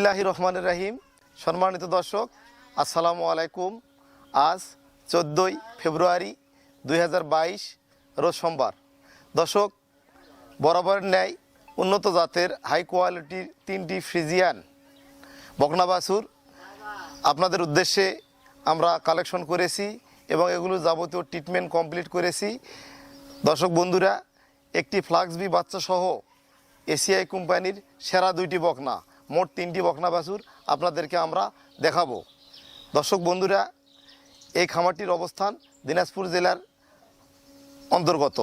বিসমিল্লাহির রহমানির রহিম। সম্মানিত দর্শক, আসসালামু আলাইকুম। আজ 14ই ফেব্রুয়ারি 2022 রোজ সোমবার। দর্শক, বরাবরের ন্যায় উন্নত জাতের হাই কোয়ালিটির 3টি ফ্রিজিয়ান বকনা বাছুর আপনাদের উদ্দেশ্যে আমরা কালেকশন করেছি এবং এগুলো যাবতীয় ট্রিটমেন্ট কমপ্লিট করেছি। দর্শক বন্ধুরা, একটি ফ্লাক্সবি বাচ্চা সহ এসিআই কোম্পানির সেরা 2টি বকনা, মোট 3টি বকনা বাছুর আপনাদেরকে আমরা দেখাবো। দর্শক বন্ধুরা, এই খামারটির অবস্থান দিনাজপুর জেলার অন্তর্গত।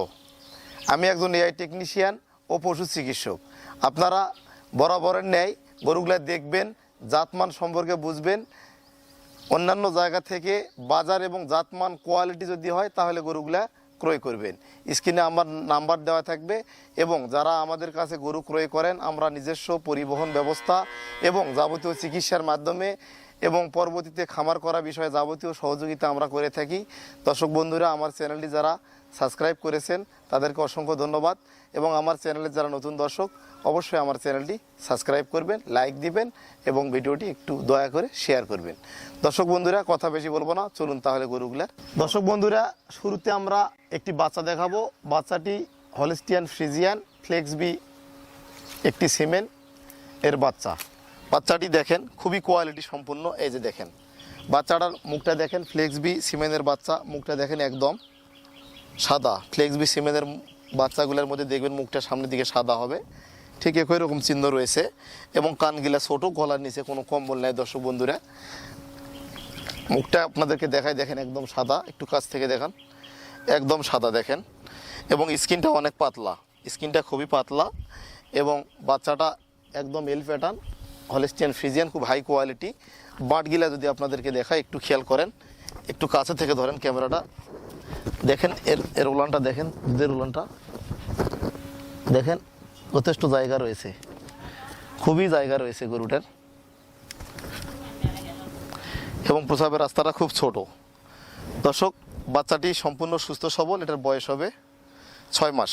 আমি একজন এআই টেকনিশিয়ান ও পশু চিকিৎসক। আপনারা বরাবরের ন্যায় গরুগুলা দেখবেন, জাতমান সম্পর্কে বুঝবেন। অন্যান্য জায়গা থেকে বাজার এবং জাতমান কোয়ালিটি যদি হয় তাহলে গরুগুলা ক্রয় করবেন। স্ক্রিনে আমার নাম্বার দেওয়া থাকবে এবং যারা আমাদের কাছে গরু ক্রয় করেন, আমরা নিজস্ব পরিবহন ব্যবস্থা এবং যাবতীয় চিকিৎসার মাধ্যমে এবং পরবর্তীতে খামার করা বিষয়ে যাবতীয় সহযোগিতা আমরা করে থাকি। দর্শক বন্ধুরা, আমার চ্যানেলটি যারা সাবস্ক্রাইব করেছেন তাদেরকে অসংখ্য ধন্যবাদ এবং আমার চ্যানেলের যারা নতুন দর্শক অবশ্যই আমার চ্যানেলটি সাবস্ক্রাইব করবেন, লাইক দিবেন এবং ভিডিওটি একটু দয়া করে শেয়ার করবেন। দর্শক বন্ধুরা, কথা বেশি বলবো না, চলুন তাহলে গরুগুলার। দর্শক বন্ধুরা, শুরুতে আমরা একটি বাচ্চা দেখাবো। বাচ্চাটি হলিস্টিয়ান ফ্রিজিয়ান ফ্লেক্সবি একটি সিমেন্ট এর বাচ্চা। বাচ্চাটি দেখেন খুবই কোয়ালিটি সম্পূর্ণ। এই যে দেখেন বাচ্চাটার মুখটা দেখেন, ফ্লেক্সবি সিমেন্টের বাচ্চা, মুখটা দেখেন একদম সাদা। ফ্লেক্সবি সিমেন্টের বাচ্চাগুলোর মধ্যে দেখবেন মুখটা সামনের দিকে সাদা হবে, ঠিক একই রকম চিহ্ন রয়েছে এবং কানগিলা ছোটো, গলার নিচে কোনো কম্বল নেই। দর্শক বন্ধুরা, মুখটা আপনাদেরকে দেখায়, দেখেন একদম সাদা, একটু কাছ থেকে দেখান, একদম সাদা দেখেন এবং স্কিনটা অনেক পাতলা, স্কিনটা খুবই পাতলা এবং বাচ্চাটা একদম এল প্যাটার্ন হলিস্টিয়ান ফ্রিজিয়ান, খুব হাই কোয়ালিটি। বাটগিলা যদি আপনাদেরকে দেখায় একটু খেয়াল করেন, একটু কাছে থেকে ধরেন ক্যামেরাটা, দেখেন এর উলানটা দেখেন, দুধের উলানটা দেখেন, যথেষ্ট জায়গা রয়েছে, খুবই জায়গা রয়েছে গরুটার এবং প্রসাবের রাস্তাটা খুব ছোট। দর্শক, বাচ্চাটি সম্পূর্ণ সুস্থ সবল। এটার বয়স হবে 6 মাস।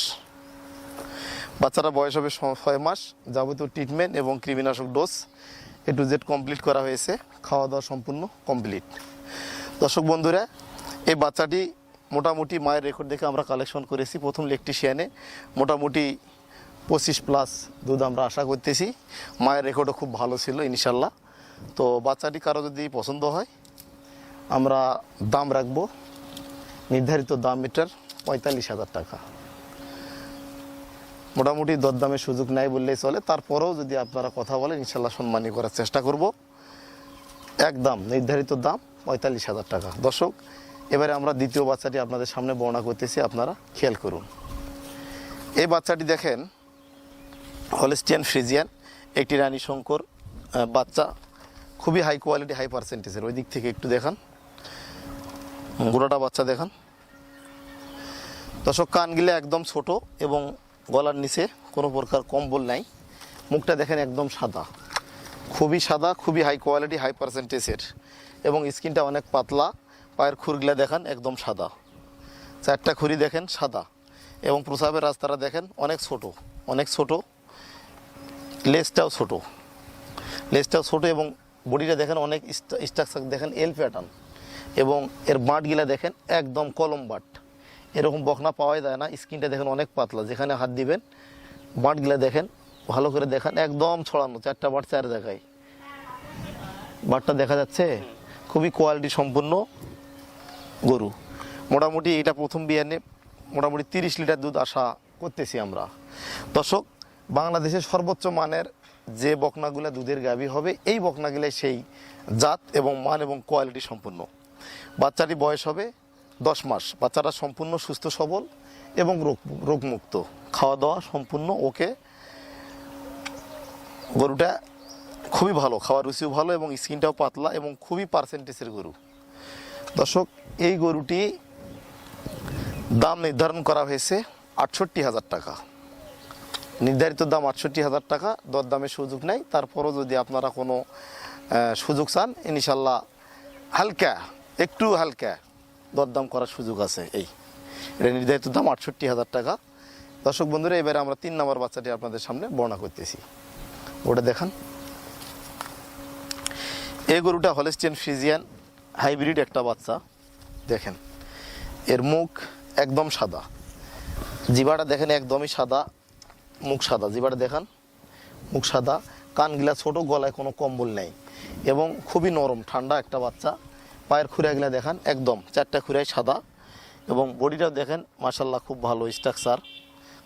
বাচ্চাটা বয়স হবে 6 মাস। যাবতীয় ট্রিটমেন্ট এবং কৃমিনাশক dose A to Z complete করা হয়েছে, খাওয়া দাওয়া সম্পূর্ণ কমপ্লিট। দর্শক বন্ধুরা, এই বাচ্চাটি মোটামুটি মায়ের রেকর্ড দেখে আমরা কালেকশন করেছি। প্রথম ইলেকট্রিশিয়ানে মোটামুটি 25+ দুধ আমরা আশা করতেছি। মায়ের রেকর্ডও খুব ভালো ছিল ইনশাল্লাহ। তো বাচ্চাটি কারো যদি পছন্দ হয় আমরা দাম রাখবো, নির্ধারিত দাম এটার 45,000 টাকা। মোটামুটি দরদামের সুযোগ নাই বললেই চলে। তারপরেও যদি আপনারা কথা বলেন ইনশাল্লাহ সম্মানী করার চেষ্টা করব। একদম নির্ধারিত দাম 45,000 টাকা। দর্শক, এবারে আমরা দ্বিতীয় বাচ্চাটি আপনাদের সামনে বর্ণনা করতেছি, আপনারা খেয়াল করুন। এই বাচ্চাটি দেখেন হলিস্টিয়ান ফ্রিজিয়ান একটি রানী শঙ্কর বাচ্চা, খুবই হাই কোয়ালিটি, হাই পার্সেন্টেজের। ওই দিক থেকে একটু দেখান, গোড়াটা বাচ্চা দেখান। দর্শক, কানগুলো একদম ছোট এবং গলার নিচে কোনো প্রকার কম্বল নাই। মুখটা দেখেন একদম সাদা, খুবই সাদা, খুবই হাই কোয়ালিটি, হাই পার্সেন্টেজের এবং স্কিনটা অনেক পাতলা। পায়ের খুরগুলা দেখান একদম সাদা, 4টা খুরি দেখেন সাদা এবং প্রসাবের রাস্তাটা দেখেন অনেক ছোট, অনেক ছোট। লেজটাও ছোট এবং বডিটা দেখেন অনেক স্ট্রাকচার দেখেন এল প্যাটার্ন এবং এর বাঁটগুলা দেখেন একদম কলম বাট। এরকম বকনা পাওয়া যায় না। স্কিনটা দেখেন অনেক পাতলা, যেখানে হাত দিবেন বাঁটগুলা দেখেন ভালো করে দেখেন একদম ছড়ানো, 4টা বাট 4 জায়গায়। বাটটা দেখা যাচ্ছে, খুবই কোয়ালিটি সম্পূর্ণ গরু। মোটামুটি এটা প্রথম বিয়ানে মোটামুটি 30 লিটার দুধ আশা করতেছি আমরা। দর্শক, বাংলাদেশের সর্বোচ্চ মানের যে বকনাগুলা দুধের গাভী হবে, এই বকনাগুলাই সেই জাত এবং মান এবং কোয়ালিটি সম্পূর্ণ। বাচ্চাটি বয়স হবে 10 মাস। বাচ্চাটা সম্পূর্ণ সুস্থ সবল এবং রোগমুক্ত, খাওয়া দাওয়া সম্পূর্ণ ওকে। গরুটা খুবই ভালো, খাওয়ার রুচিও ভালো এবং স্কিনটাও পাতলা এবং খুবই পার্সেন্টেজের গরু। দর্শক, এই গরুটি দাম নির্ধারণ করা হয়েছে 68,000 টাকা। নির্ধারিত দাম 68,000 টাকা, দরদামের সুযোগ নেই। তারপরও যদি আপনারা কোনো সুযোগ চান ইনশাল্লাহ একটু হালকা দরদাম করার সুযোগ আছে। এটা নির্ধারিত দাম 68,000 টাকা। দর্শক বন্ধুরা, এবারে আমরা 3 নম্বর বাচ্চাটি আপনাদের সামনে বর্ণনা করতেছি। ওটা দেখান। এই গরুটা হলস্টিয়ান ফ্রিজিয়ান হাইব্রিড একটা বাচ্চা। দেখেন এর মুখ একদম সাদা, জিবাটা দেখেন একদমই সাদা, মুখ সাদা, জিবাটা দেখান মুখ সাদা, কানগুলা ছোট, গলায় কোনো কম্বল নেই এবং খুবই নরম ঠান্ডা একটা বাচ্চা। পায়ের খুঁড়াগুলা দেখান একদম 4টা খুঁড়াই সাদা এবং বডিটা দেখেন মাশাল্লাহ খুব ভালো স্ট্রাকচার,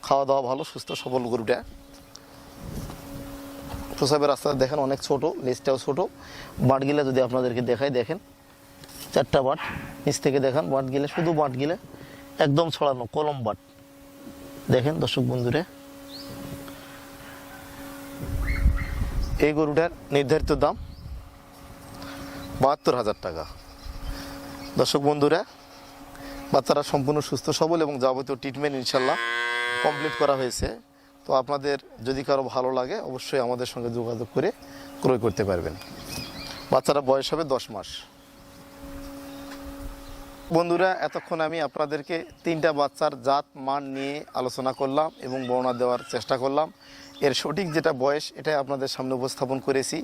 খাওয়া দাওয়া ভালো, সুস্থ সবল গরুটা। প্রসাবের রাস্তা দেখেন অনেক ছোট, লেজটাও ছোট। বাঁটগুলা যদি আপনাদেরকে দেখাই দেখেন 4টা বাঁট, নিচ থেকে দেখান বাঁটগুলা, শুধু বাঁটগুলা একদম ছড়ানো কলম বাঁট। দেখেন দর্শক বন্ধুরা, এই গরুটার নির্ধারিত দাম 72,000 টাকা। দর্শক বন্ধুরা, বাচ্চারা সম্পূর্ণ সুস্থ সবল এবং যাবতীয় ট্রিটমেন্ট ইনশাল্লাহ কমপ্লিট করা হয়েছে। তো আপনাদের যদি কারো ভালো লাগে অবশ্যই আমাদের সঙ্গে যোগাযোগ করে ক্রয় করতে পারবেন। বাচ্চারা বয়স হবে 10 মাস। বন্ধুরা, এতক্ষণ আমি আপনাদেরকে 3টা বাচ্চার জাত মান নিয়ে আলোচনা করলাম এবং বর্ণনা দেওয়ার চেষ্টা করলাম। এর সঠিক যেটা বয়স এটাই আপনাদের সামনে উপস্থাপন করেছি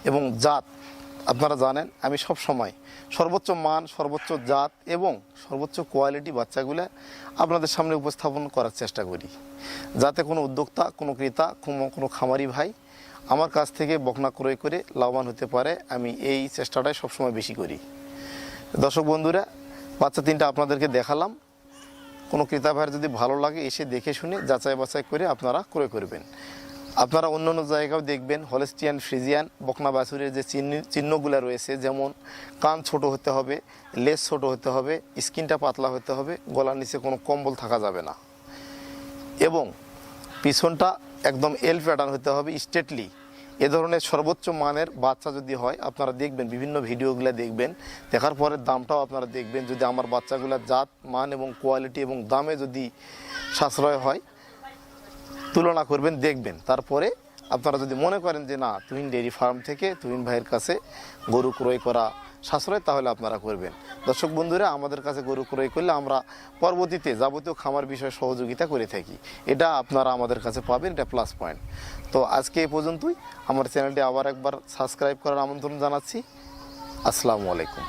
এবং জাত আপনারা জানেন আমি সব সময় সর্বোচ্চ মান, সর্বোচ্চ জাত এবং সর্বোচ্চ কোয়ালিটি বাচ্চাগুলো আপনাদের সামনে উপস্থাপন করার চেষ্টা করি, যাতে কোনো উদ্যোক্তা, কোনো ক্রেতা, কোনো খামারি ভাই আমার কাছ থেকে বকনা ক্রয় করে লাভবান হতে পারে। আমি এই চেষ্টাটাই সবসময় বেশি করি। দর্শক বন্ধুরা, বাচ্চা 3টা আপনাদেরকে দেখালাম। কোনো ক্রেতা ভাইয়ের যদি ভালো লাগে এসে দেখে শুনে যাচাই বাছাই করে আপনারা ক্রয় করবেন। আপনারা অন্য অন্য জায়গাও দেখবেন হলস্টিয়ান ফ্রিজিয়ান বকনা বাছুরের যে চিহ্নগুলো রয়েছে, যেমন কান ছোট হতে হবে, লেজ ছোট হতে হবে, স্কিনটা পাতলা হতে হবে, গলার নিচে কোনো কম্বল থাকা যাবে না এবং পিছনটা একদম এল প্যাটার্ন হতে হবে স্ট্রেটলি। এ ধরনের সর্বোচ্চ মানের বাচ্চা যদি হয় আপনারা দেখবেন, বিভিন্ন ভিডিওগুলো দেখবেন, দেখার পরে দামটাও আপনারা দেখবেন। যদি আমার বাচ্চাগুলোর জাত মান এবং কোয়ালিটি এবং দামে যদি সাশ্রয় হয় তুলনা করবেন, দেখবেন। তারপরে আপনারা যদি মনে করেন যে না তুহিন ডেয়ারি ফার্ম থেকে তুহিন ভাইয়ের কাছে গরু ক্রয় করা সাশ্রয়, তাহলে আপনারা করবেন। দর্শক বন্ধুরা, আমাদের কাছে গরু ক্রয় করলে আমরা পরবর্তীতে যাবতীয় খামার বিষয়ে সহযোগিতা করে থাকি, এটা আপনারা আমাদের কাছে পাবেন, এটা প্লাস পয়েন্ট। তো আজকে এই পর্যন্তই। আমার চ্যানেলটি আবার একবার সাবস্ক্রাইব করার আমন্ত্রণ জানাচ্ছি। আসসালামু আলাইকুম।